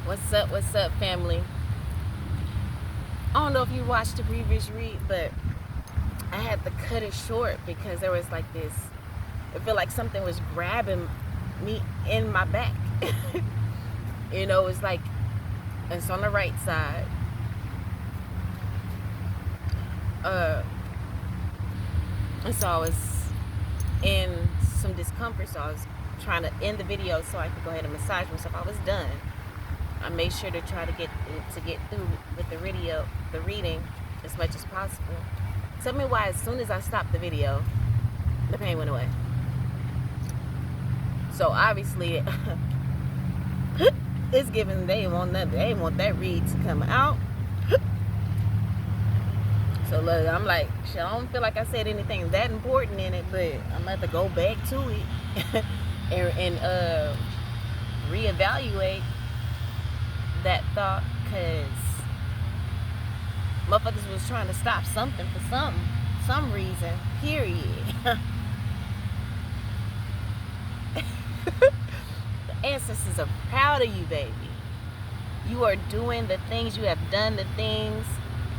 What's up, family? I don't know if you watched the previous read, but I had to cut it short because there was like this. I feel like something was grabbing me in my back. It's like it's on the right side. And so I was in some discomfort, so I was trying to end the video so I could go ahead and massage myself. I was done. I made sure to try to get through with the reading as much as possible. Tell me why as soon as I stopped the video, the pain went away. So obviously it's given they want that read to come out. So look, I'm like, shit, I don't feel like I said anything that important in it, but I'm gonna have to go back to it and reevaluate that thought, because motherfuckers was trying to stop something for some reason, period. The ancestors are proud of you, baby. You are doing the things, you have done the things.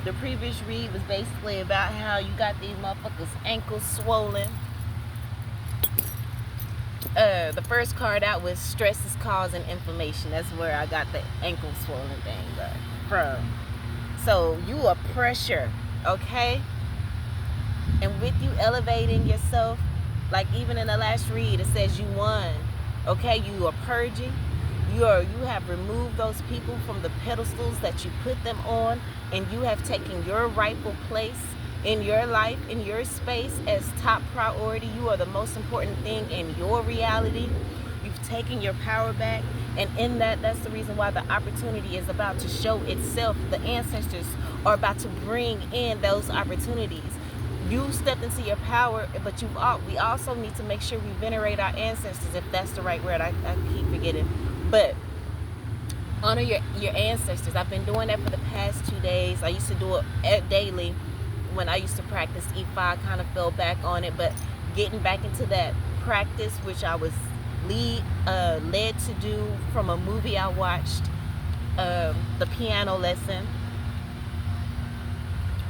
The previous read was basically about how you got these motherfuckers' ankles swollen. The first card out was stress is causing inflammation. That's where I got the ankle swollen thing from. So you are pressure, okay? And with you elevating yourself, like even in the last read, it says you won. Okay, you are purging. You have removed those people from the pedestals that you put them on, and you have taken your rightful place in your life, in your space as top priority. You are the most important thing in your reality. You've taken your power back, and in that's the reason why the opportunity is about to show itself. The ancestors are about to bring in those opportunities. You stepped into your power, but we also need to make sure we venerate our ancestors, if that's the right word. I keep forgetting. But honor your ancestors. I've been doing that for the past 2 days. I used to do it daily when I used to practice Ifa. I kind of fell back on it, but getting back into that practice, which I was led to do from a movie I watched, the piano lesson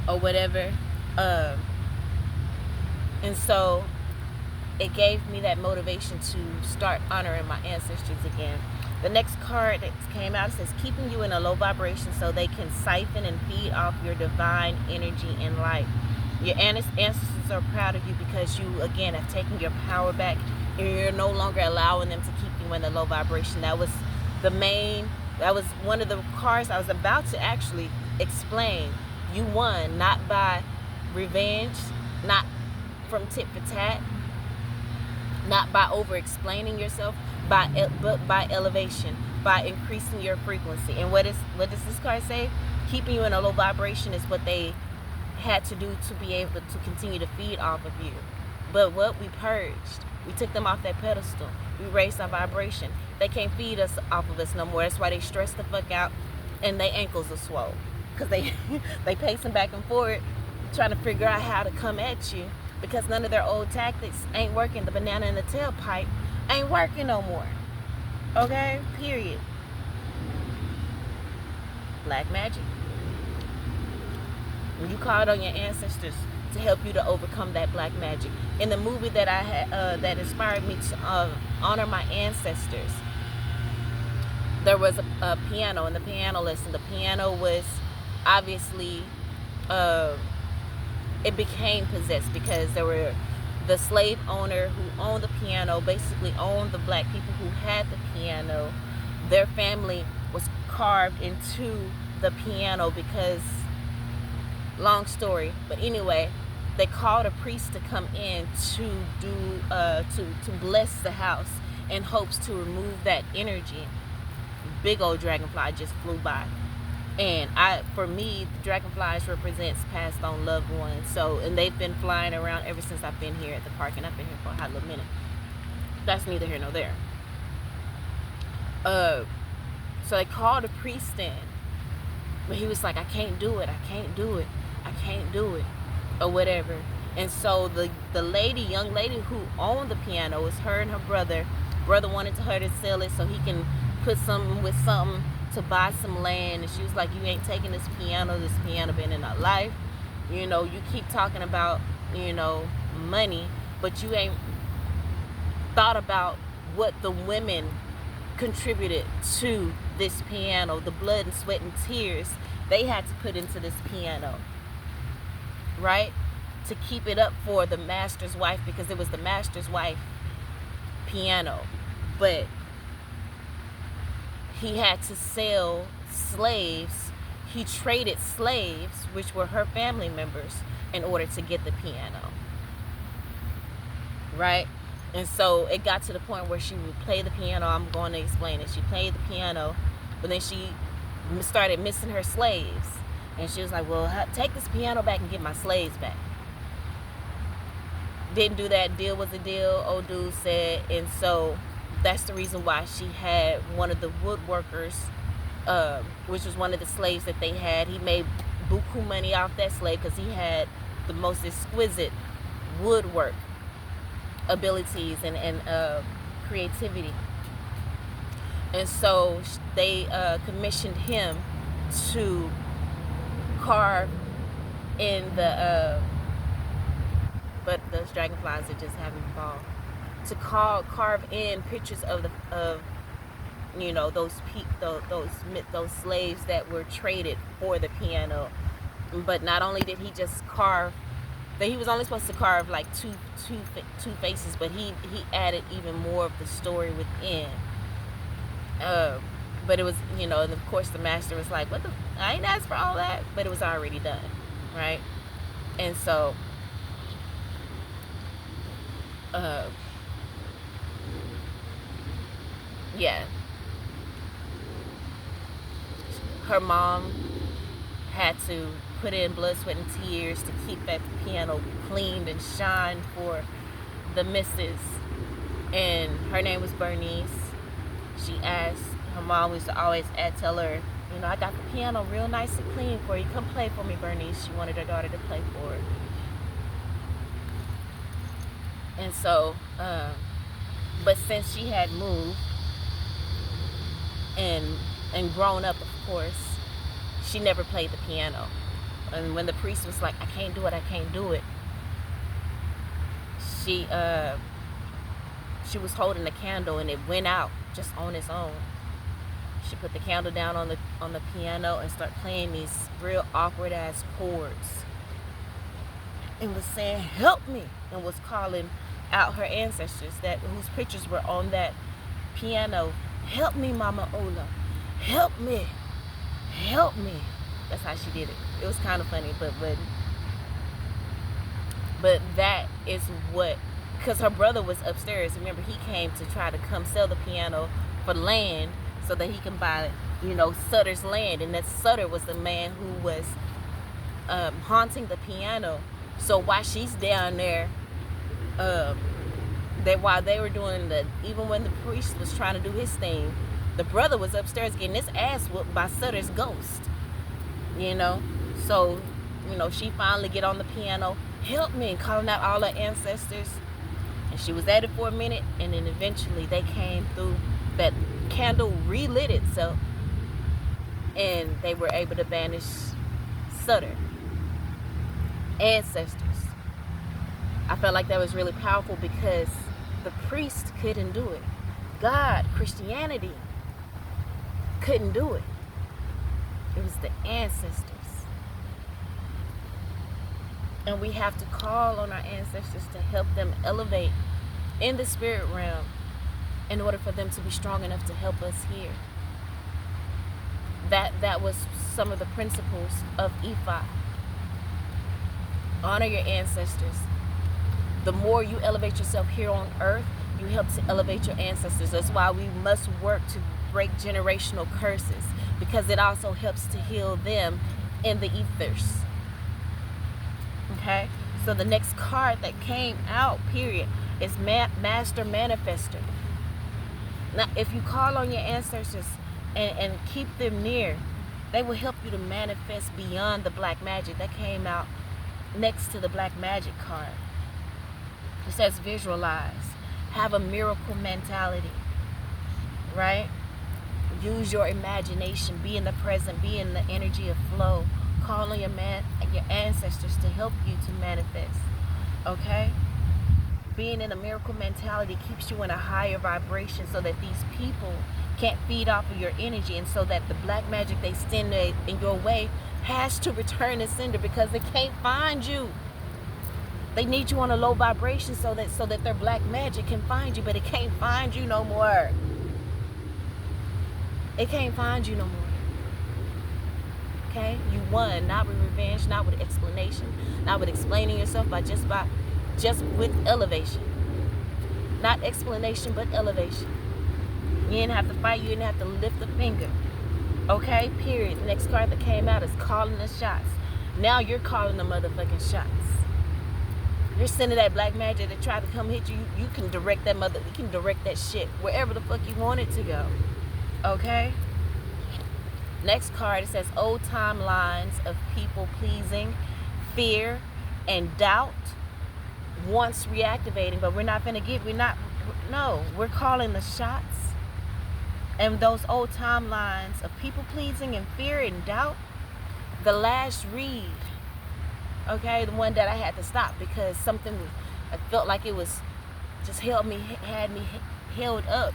or whatever. And so it gave me that motivation to start honoring my ancestors again. The next card that came out says, keeping you in a low vibration so they can siphon and feed off your divine energy and light. Your ancestors are proud of you because you, again, have taken your power back, and you're no longer allowing them to keep you in the low vibration. That was one of the cards I was about to actually explain. You won, not by revenge, not from tit for tat, not by over explaining yourself, but by elevation, by increasing your frequency. And what does this card say? Keeping you in a low vibration is what they had to do to be able to continue to feed off of you. But what we purged, we took them off that pedestal. We raised our vibration. They can't feed us off of us no more. That's why they stress the fuck out and their ankles are swole, because they pacing back and forth trying to figure out how to come at you, because none of their old tactics ain't working. The banana in the tailpipe ain't working no more. Okay? Period. Black magic. When you called on your ancestors to help you to overcome that black magic. In the movie that I had, that inspired me to honor my ancestors, there was a piano in the piano lesson. The piano was obviously, it became possessed because there were the slave owner who owned the piano, basically owned the black people who had the piano. Their family was carved into the piano because, long story, but anyway, they called a priest to come in to do to bless the house in hopes to remove that energy. Big old dragonfly just flew by. And for me, the dragonflies represents passed on loved ones. So, and they've been flying around ever since I've been here at the park, and I've been here for a hot little minute. That's neither here nor there. So they called a priest in, but he was like, I can't do it, or whatever. And so the young lady who owned the piano, was her and her brother. Brother wanted her to sell it so he can put something with something to buy some land, and she was like, you ain't taking this piano been in our life. You know, you keep talking about, you know, money, but you ain't thought about what the women contributed to this piano, the blood and sweat and tears they had to put into this piano, right? To keep it up for the master's wife, because it was the master's wife piano. But he had to sell slaves. He traded slaves, which were her family members, in order to get the piano, right? And so it got to the point where she would play the piano. I'm going to explain it. She played the piano, but then she started missing her slaves. And she was like, well, take this piano back and get my slaves back. Didn't do that. Deal was a deal, old dude said. And so that's the reason why she had one of the woodworkers, which was one of the slaves that they had. He made buku money off that slave because he had the most exquisite woodwork abilities and creativity. And so they commissioned him to carve in the but those dragonflies are just having fall, to carve in pictures of you know, those slaves that were traded for the piano. But not only did he just carve, that he was only supposed to carve like two faces, but he added even more of the story within. But it was, you know, and of course the master was like, what the, I ain't asked for all that, but it was already done, right? And so yeah, her mom had to put in blood, sweat, and tears to keep that piano cleaned and shined for the missus. And her name was Bernice. She asked, her mom used to always tell her, you know, I got the piano real nice and clean for you. Come play for me, Bernice. She wanted her daughter to play for her. And so, but since she had moved and grown up, of course, she never played the piano. And when the priest was like, I can't do it, she was holding the candle and it went out just on its own. She put the candle down on the piano and started playing these real awkward ass chords, and was saying, help me, and was calling out her ancestors whose pictures were on that piano. Help me, Mama Ola, help me, help me. That's how she did it. It was kind of funny, but that is what, because her brother was upstairs. Remember, he came to try to come sell the piano for land so that he can buy, you know, Sutter's land. And that Sutter was the man who was haunting the piano. So while she's down there, while they were doing even when the priest was trying to do his thing, the brother was upstairs getting his ass whooped by Sutter's ghost, you know. So, you know, she finally get on the piano, help me, and calling out all her ancestors. And she was at it for a minute, and then eventually they came through. That candle relit itself, and they were able to banish Sutter ancestors. I felt like that was really powerful because the priest couldn't do it. God, Christianity couldn't do it. It was the ancestors. And we have to call on our ancestors to help them elevate in the spirit realm in order for them to be strong enough to help us here. That was some of the principles of Ifa. Honor your ancestors. The more you elevate yourself here on earth, you help to elevate your ancestors. That's why we must work to break generational curses, because it also helps to heal them in the ethers. Okay? So the next card that came out, period, is Master Manifester. Now, if you call on your ancestors and keep them near, they will help you to manifest beyond the black magic. That came out next to the black magic card. It says visualize, have a miracle mentality, right? Use your imagination. Be in the present. Be in the energy of flow. Call on your ancestors to help you to manifest. Okay? Being in a miracle mentality keeps you in a higher vibration so that these people can't feed off of your energy, and so that the black magic they send in your way has to return to sender because they can't find you. They need you on a low vibration so that their black magic can find you, but it can't find you no more. It can't find you no more. Okay? You won, not with revenge, not with explanation, not with explaining yourself, just with elevation. Not explanation, but elevation. You didn't have to fight, you didn't have to lift a finger. Okay? Period. The next card that came out is calling the shots. Now you're calling the motherfucking shots. You're sending that black magic that tried to come hit you. You can direct that shit wherever the fuck you want it to go. Okay? Next card, it says old timelines of people pleasing, fear, and doubt once reactivating, but we're calling the shots. And those old timelines of people pleasing and fear and doubt, the last read, okay, the one that I had to stop because I felt like it was just had me held up.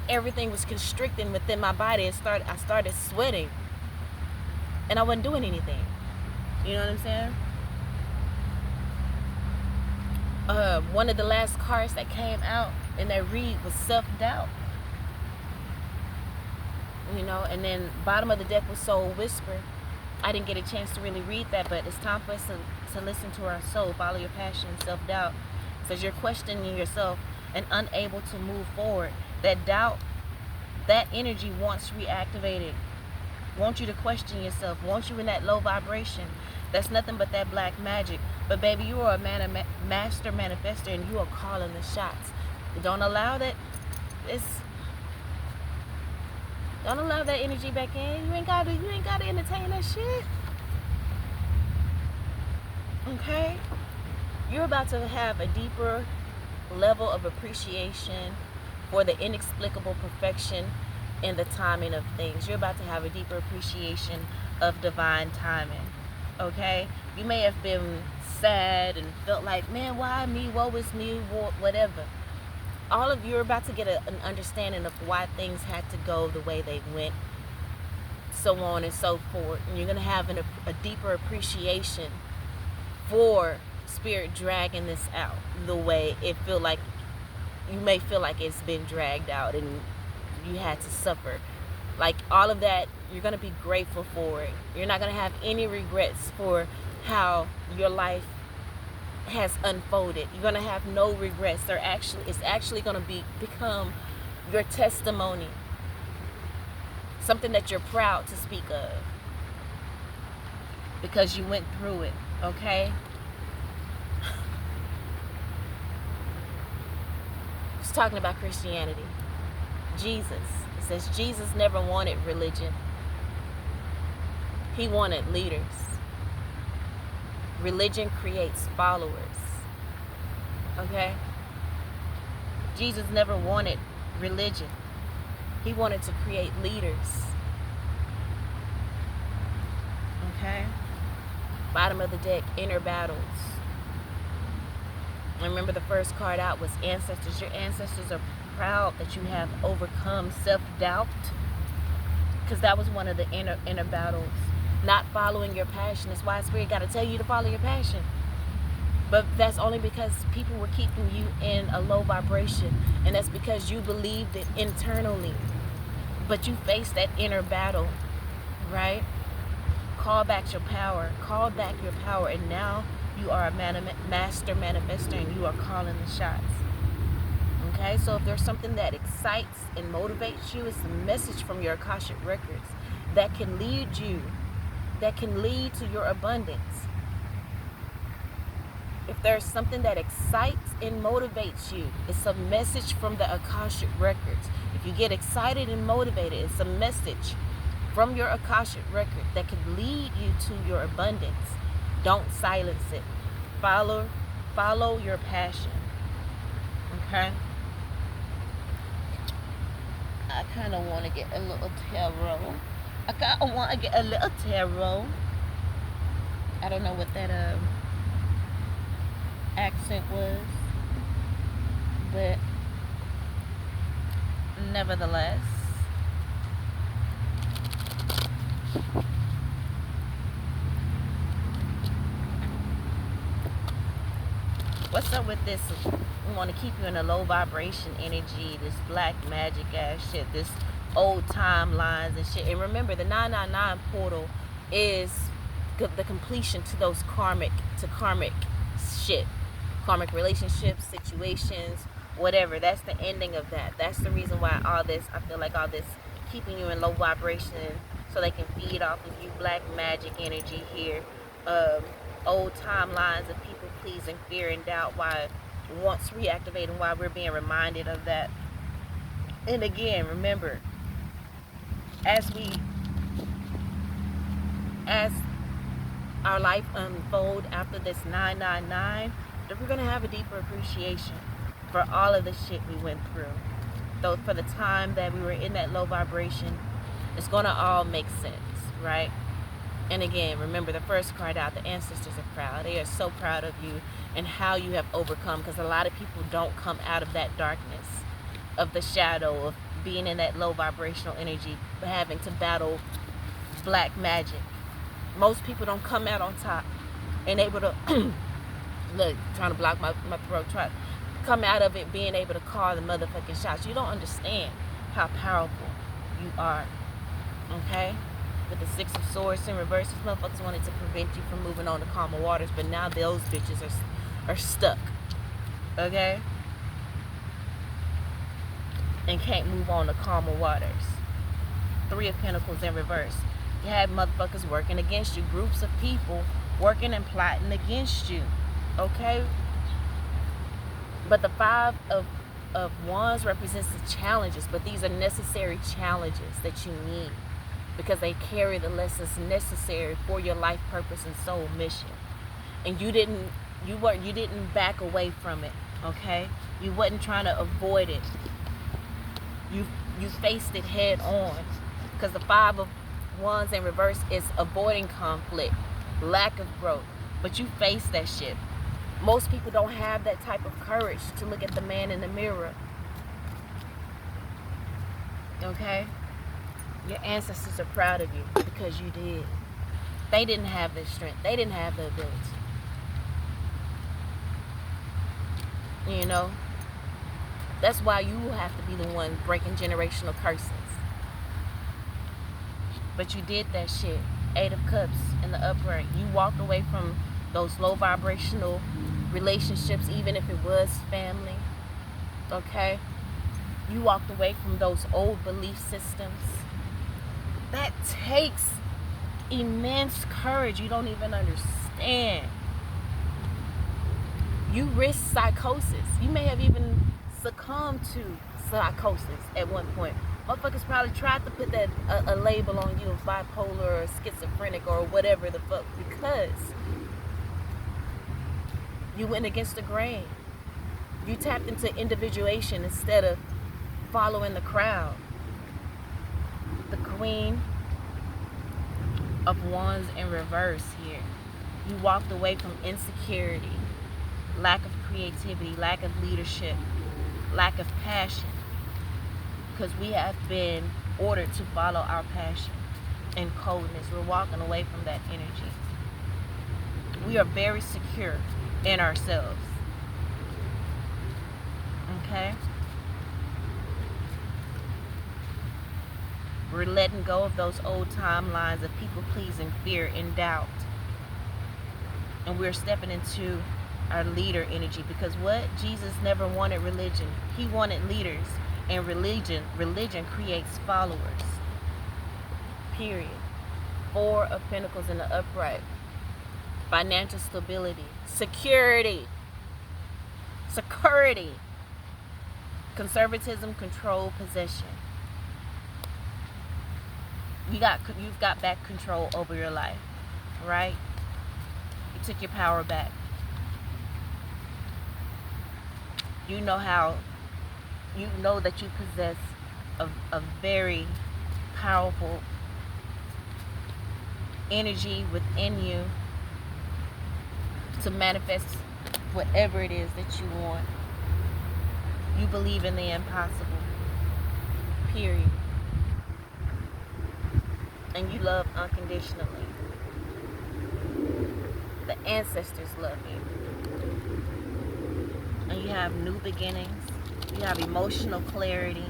Everything was constricting within my body. I started sweating, and I wasn't doing anything. You know what I'm saying? One of the last cards that came out in that read was self-doubt. You know, and then bottom of the deck was soul whisper. I didn't get a chance to really read that, but it's time for us to listen to our soul. Follow your passion. Self-doubt says you're questioning yourself and unable to move forward. That doubt, that energy wants reactivated. Want you to question yourself. Want you in that low vibration. That's nothing but that black magic. But baby, you are a master manifester, and you are calling the shots. Don't allow that. Don't allow that energy back in. You ain't gotta entertain that shit. Okay? You're about to have a deeper level of appreciation for the inexplicable perfection in the timing of things. You're about to have a deeper appreciation of divine timing. Okay? You may have been sad and felt like, man, why me? Woe is me, whatever. All of you are about to get an understanding of why things had to go the way they went, so on and so forth. And you're going to have a deeper appreciation for spirit dragging this out the way you may feel like it's been dragged out and you had to suffer. Like all of that, you're going to be grateful for it. You're not going to have any regrets for how your life has unfolded. You're going to have no regrets. It's actually going to become your testimony. Something that you're proud to speak of. Because you went through it. Okay? It's talking about Christianity. Jesus. It says Jesus never wanted religion. He wanted leaders. Religion creates followers. Okay? Jesus never wanted religion. He wanted to create leaders. Okay? Bottom of the deck, inner battles. Remember the first card out was ancestors. Your ancestors are proud that you have overcome self-doubt. Because that was one of the inner battles. Not following your passion. That's why Spirit got to tell you to follow your passion. But that's only because people were keeping you in a low vibration. And that's because you believed it internally. But you faced that inner battle. Right? Call back your power. Call back your power. And now you are a master manifester, and you are calling the shots. Okay? So if there's something that excites and motivates you, it's a message from your Akashic records that can lead to your abundance. If there's something that excites and motivates you, it's a message from the Akashic records. If you get excited and motivated, it's a message from your Akashic record that can lead you to your abundance. Don't silence it. Follow your passion. Okay? I kind of want to get a little tarot. I kind of want to get a little tarot. I don't know what that accent was, but nevertheless, what's up with this? We want to keep you in a low vibration energy, this black magic ass shit, this old timelines and shit. And remember, the 999 portal is the completion to those karmic shit, karmic relationships, situations, whatever. That's the ending of that. That's the reason why all this, I feel like all this keeping you in low vibration so they can feed off of you black magic energy here. Old timelines of people pleasing, fear and doubt, why once reactivating, why we're being reminded of that. And again, remember, as our life unfold after this 999, that we're gonna have a deeper appreciation for all of the shit we went through. Though for the time that we were in that low vibration, it's gonna all make sense, right? And again, remember the first card out, the ancestors are proud. They are so proud of you and how you have overcome, because a lot of people don't come out of that darkness, of the shadow, of being in that low vibrational energy, but having to battle black magic. Most people don't come out on top and able to look, trying to block my throat, try to come out of it being able to call the motherfucking shots. You don't understand how powerful you are. Okay? With the Six of Swords in reverse, these motherfuckers wanted to prevent you from moving on to calmer waters, but now those bitches are stuck. Okay? And can't move on to calmer waters. Three of Pentacles in reverse. You had motherfuckers working against you, groups of people working and plotting against you. Okay? But the Five of Wands represents the challenges, but these are necessary challenges that you need, because they carry the lessons necessary for your life purpose and soul mission. And you didn't back away from it, okay? You wasn't trying to avoid it. You faced it head on, because the Five of Wands in reverse is avoiding conflict, lack of growth, but you faced that shit. Most people don't have that type of courage to look at the man in the mirror, okay? Your ancestors are proud of you because you did. They didn't have the strength. They didn't have the ability. You know? That's why you have to be the one breaking generational curses. But you did that shit. Eight of Cups in the upright. You walked away from those low vibrational relationships, even if it was family. Okay? You walked away from those old belief systems. That takes immense courage. You don't even understand. You risk psychosis. You may have even succumbed to psychosis at one point. Motherfuckers probably tried to put that a label on you of bipolar or schizophrenic or whatever the fuck, because you went against the grain. You tapped into individuation instead of following the crowd. The Queen of Wands in reverse here. You walked away from insecurity, lack of creativity, lack of leadership, lack of passion, because we have been ordered to follow our passion and coldness. We're walking away from that energy. We are very secure in ourselves. Okay? We're letting go of those old timelines of people pleasing, fear, and doubt. And we're stepping into our leader energy, because what? Jesus never wanted religion. He wanted leaders. And religion creates followers. Period. Four of Pentacles in the upright. Financial stability. Security. Security. Conservatism, control, possession. You've got back control over your life, right? You took your power back. You know that you possess a very powerful energy within you to manifest whatever it is that you want. You believe in the impossible, period. And you love unconditionally. The ancestors love you. And you have new beginnings. You have emotional clarity.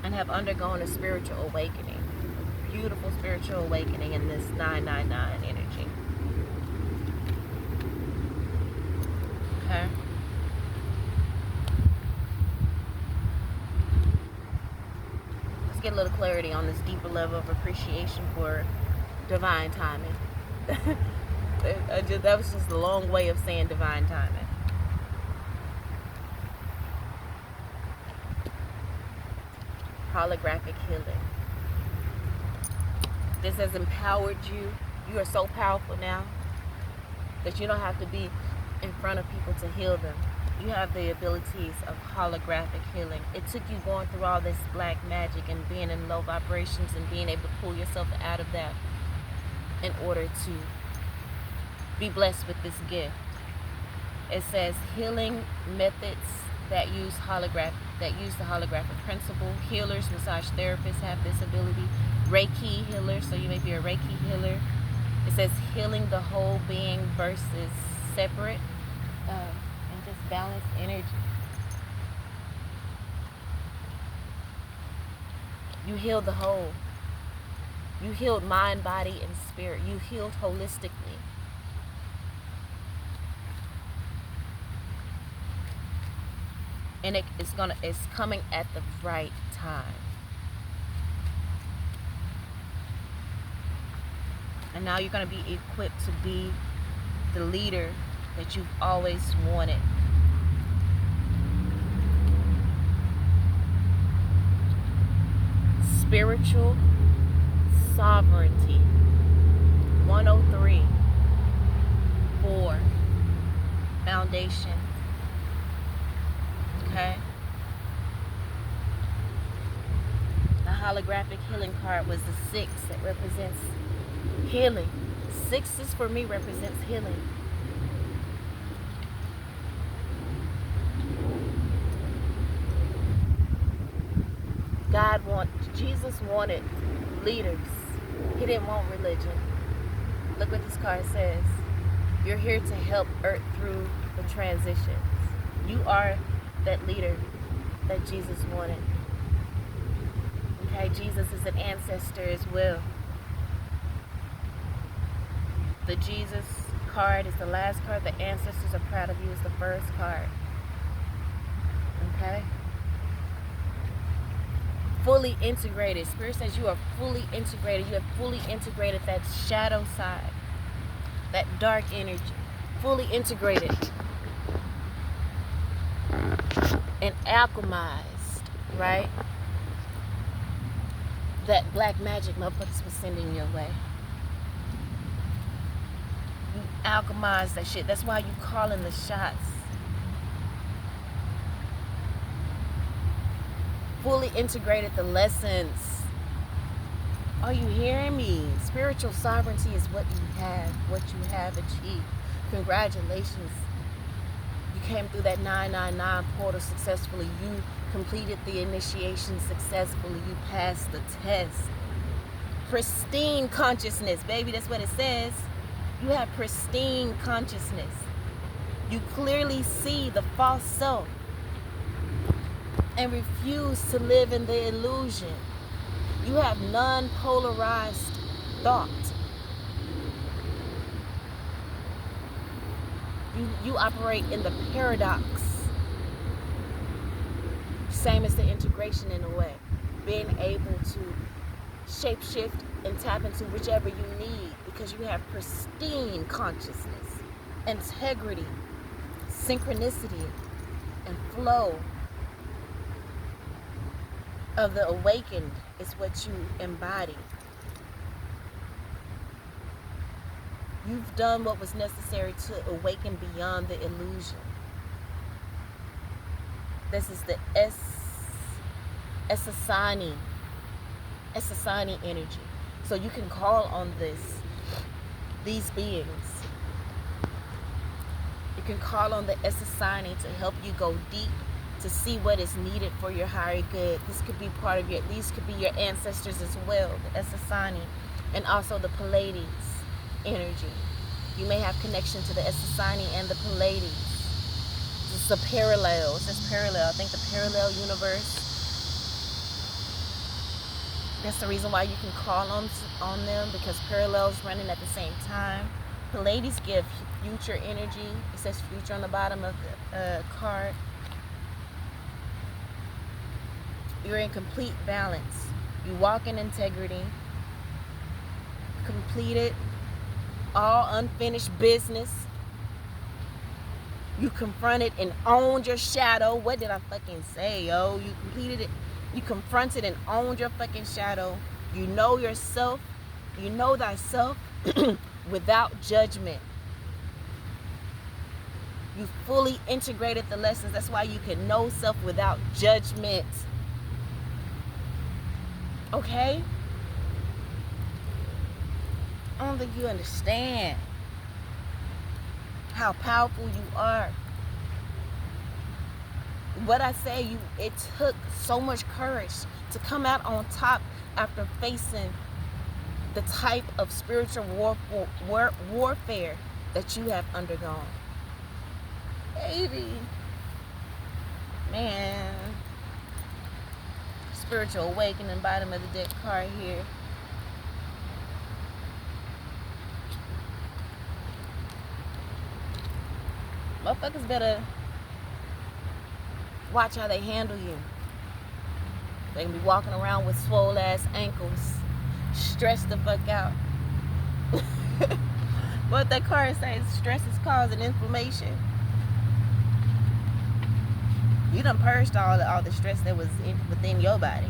And have undergone a spiritual awakening. A beautiful spiritual awakening in this 999 energy. Okay? Let's get a little clarity on this deeper level of appreciation for divine timing. That was just a long way of saying divine timing. Holographic healing. This has empowered you. You are so powerful now that you don't have to be in front of people to heal them. You have the abilities of holographic healing. It took you going through all this black magic and being in low vibrations and being able to pull yourself out of that in order to be blessed with this gift. It says healing methods that use the holographic principle. Healers, massage therapists have this ability. Reiki healers, so you may be a Reiki healer. It says healing the whole being versus separate, and just balanced energy. You healed the whole. You healed mind, body, and spirit. You healed holistically. And it's coming at the right time. And now you're going to be equipped to be the leader that you've always wanted. Spiritual sovereignty. 103. 4. Foundation. Okay? The holographic healing card was the 6 that represents healing. 6s for me represents healing. Jesus wanted leaders. He didn't want religion. Look what this card says. You're here to help Earth through the transitions. You are that leader that Jesus wanted. Okay, Jesus is an ancestor as well. The Jesus card is the last card. The ancestors are proud of you is the first card. Okay? Fully integrated. Spirit says you are fully integrated. You have fully integrated that shadow side, that dark energy. Fully integrated and alchemized, right? That black magic motherfuckers was sending your way. You alchemized that shit. That's why you calling the shots. Fully integrated the lessons. Are you hearing me? Spiritual sovereignty is what you have achieved. Congratulations. You came through that 999 portal successfully. You completed the initiation successfully. You passed the test. Pristine consciousness, baby, that's what it says. You have pristine consciousness. You clearly see the false self and refuse to live in the illusion. You have non-polarized thought. You operate in the paradox. Same as the integration in a way. Being able to shapeshift and tap into whichever you need because you have pristine consciousness, integrity, synchronicity, and flow of the awakened is what you embody. You've done what was necessary to awaken beyond the illusion. This is the Esasani energy. So you can call on these beings. You can call on the Esasani to help you go deep, to see what is needed for your higher good. This could be part of these could be your ancestors as well, the Esasani, and also the Pleiades energy. You may have connection to the Esasani and the Pleiades. It's a parallel. It says parallel. I think the parallel universe. That's the reason why you can call on them, because parallels running at the same time. Pleiades give future energy. It says future on the bottom of the card. You're in complete balance. You walk in integrity. Completed all unfinished business. You confronted and owned your shadow. What did I fucking say, yo? You completed it. You confronted and owned your fucking shadow. You know yourself. You know thyself without judgment. You fully integrated the lessons. That's why you can know self without judgment. Okay? I don't think you understand how powerful you are. What I say, it took so much courage to come out on top after facing the type of spiritual warfare that you have undergone. Baby. Man. Spiritual awakening, bottom of the deck card here. Motherfuckers better watch how they handle you. They can be walking around with swole ass ankles, stressed the fuck out. What that card says, stress is causing inflammation. You done purged all the stress that was within your body.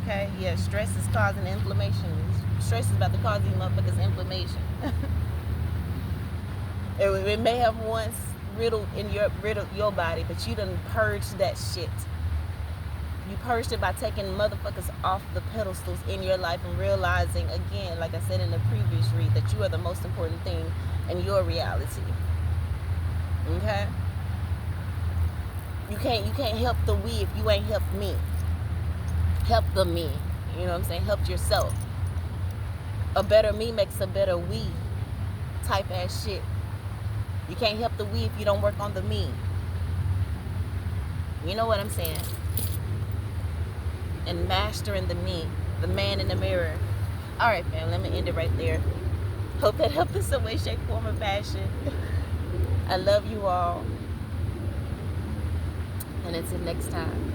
Okay? Yeah, stress is causing inflammation. Stress is about to cause these motherfuckers inflammation. It may have once riddled your body, but you done purged that shit. You purged it by taking motherfuckers off the pedestals in your life and realizing, again, like I said in the previous read, that you are the most important thing in your reality. Okay? You can't help the we if you ain't helped me. Help the me. You know what I'm saying? Help yourself. A better me makes a better we type ass shit. You can't help the we if you don't work on the me. You know what I'm saying? And mastering the me, the man in the mirror. All right, fam, let me end it right there. Hope that helped in some way, shape, form, or fashion. I love you all. And until next time.